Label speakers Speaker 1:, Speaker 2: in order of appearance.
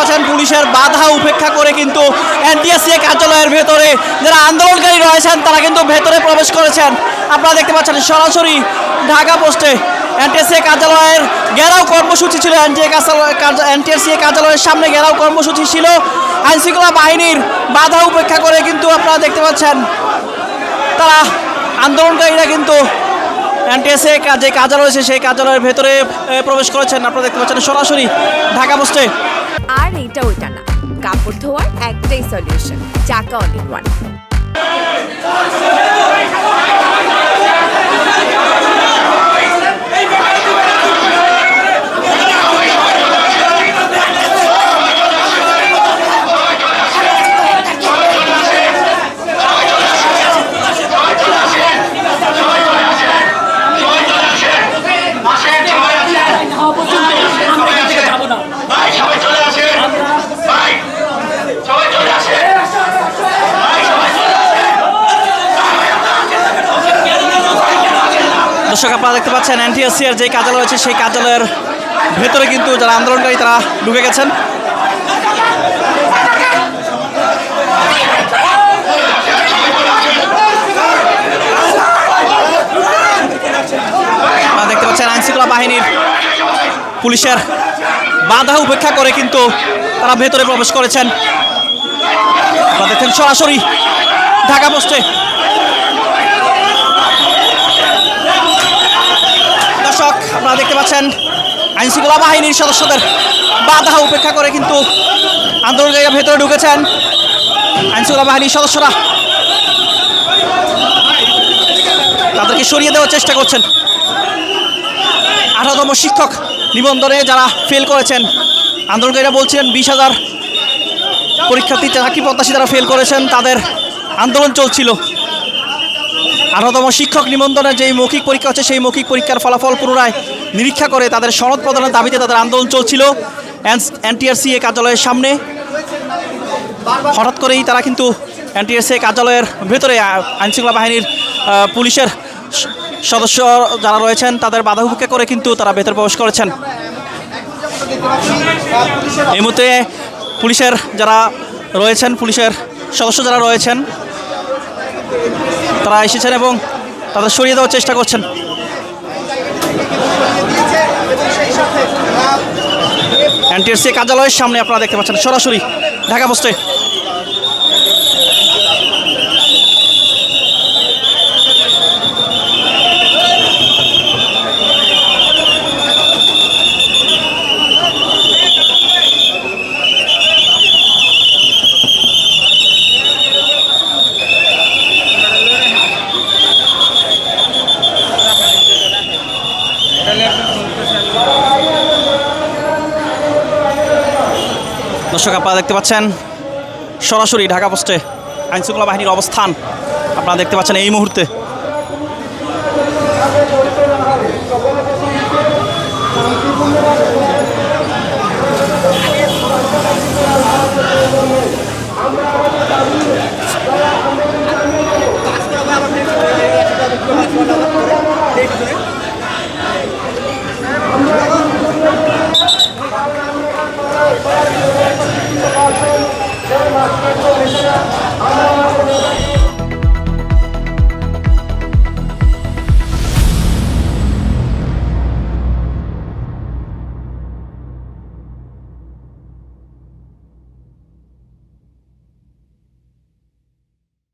Speaker 1: পাচ্ছেন পুলিশের বাধা উপেক্ষা করে কিন্তু এনটিএসসি কার্যালয়ের ভেতরে যারা আন্দোলনকারী রয়েছেন তারা কিন্তু ভেতরে প্রবেশ করেছেন। আপনারা দেখতে পাচ্ছেন সরাসরি ঢাকা পোস্টে এনটিএসসি কার্যালয়ের ঘেরাও কর্মসূচি ছিল। এনটিএসসি কার্যালয়ের সামনে ঘেরাও কর্মসূচি ছিল। আইনশৃঙ্খলা বাহিনীর বাধা উপেক্ষা করে কিন্তু আপনারা দেখতে পাচ্ছেন তারা আন্দোলনকারীরা কিন্তু এনটিএসসি যে কার্যালয় রয়েছে সেই কার্যালয়ের ভেতরে প্রবেশ করেছেন। আপনারা দেখতে পাচ্ছেন সরাসরি ঢাকা পোস্টে।
Speaker 2: আর এইটা ওইটা না, কাপড় ধোয়ার একটাই সলিউশন, চাকা অল ইন ওয়ান।
Speaker 1: দর্শক আপনারা দেখতে পাচ্ছেন এনটিএসসি এর যে কার্যালয় রয়েছে সেই কার্যালয়ের ভেতরে কিন্তু যারা আন্দোলনকারী তারা ঢুকে গেছেন। আপনারা দেখতে পাচ্ছেন আইনশৃঙ্খলা বাহিনীর পুলিশের বাধা উপেক্ষা করে কিন্তু তারা ভেতরে প্রবেশ করেছেন। আপনারা দেখছেন সরাসরি ঢাকা পোস্টে। দর্শক আপনারা দেখতে পাচ্ছেন আইনশৃঙ্খলা বাহিনীর সদস্যদের বাধা উপেক্ষা করে কিন্তু আন্দোলনকারীরা ভেতরে ঢুকেছেন। আইনশৃঙ্খলা বাহিনীর সদস্যরা তাদেরকে সরিয়ে দেওয়ার চেষ্টা করছেন। 18তম শিক্ষক নিবন্ধনে যারা ফেল করেছেন, আন্দোলনকারীরা বলছিলেন 20,000 পরীক্ষার্থী চাকরি প্রত্যাশী যারা ফেল করেছেন তাদের আন্দোলন চলছিল। 18তম শিক্ষক নিবন্ধনের যেই মৌখিক পরীক্ষা হচ্ছে সেই মৌখিক পরীক্ষার ফলাফল পুনরায় নিরীক্ষা করে তাদের সনদ প্রদানের দাবিতে তাদের আন্দোলন চলছিল এনটিআরসি কার্যালয়ের সামনে। হঠাৎ করেই তারা কিন্তু এনটিআরসি কার্যালয়ের ভেতরে আইনশৃঙ্খলা বাহিনীর পুলিশের সদস্য যারা রয়েছেন তাদের বাধা উপেক্ষা করে কিন্তু তারা ভেতরে প্রবেশ করেছেন। এই মুহূর্তে পুলিশের যারা রয়েছেন, পুলিশের সদস্য যারা রয়েছেন তারা এসেছেন এবং তাদের সরিয়ে দেওয়ার চেষ্টা করছেন। এনটিআরসি কার্যালয়ের সামনে আপনারা দেখতে পাচ্ছেন সরাসরি ঢাকা পোস্টে। দর্শক আপনারা দেখতে পাচ্ছেন সরাসরি ঢাকা পোস্টে আইনশৃঙ্খলা বাহিনীর অবস্থান আপনারা দেখতে পাচ্ছেন এই মুহূর্তে।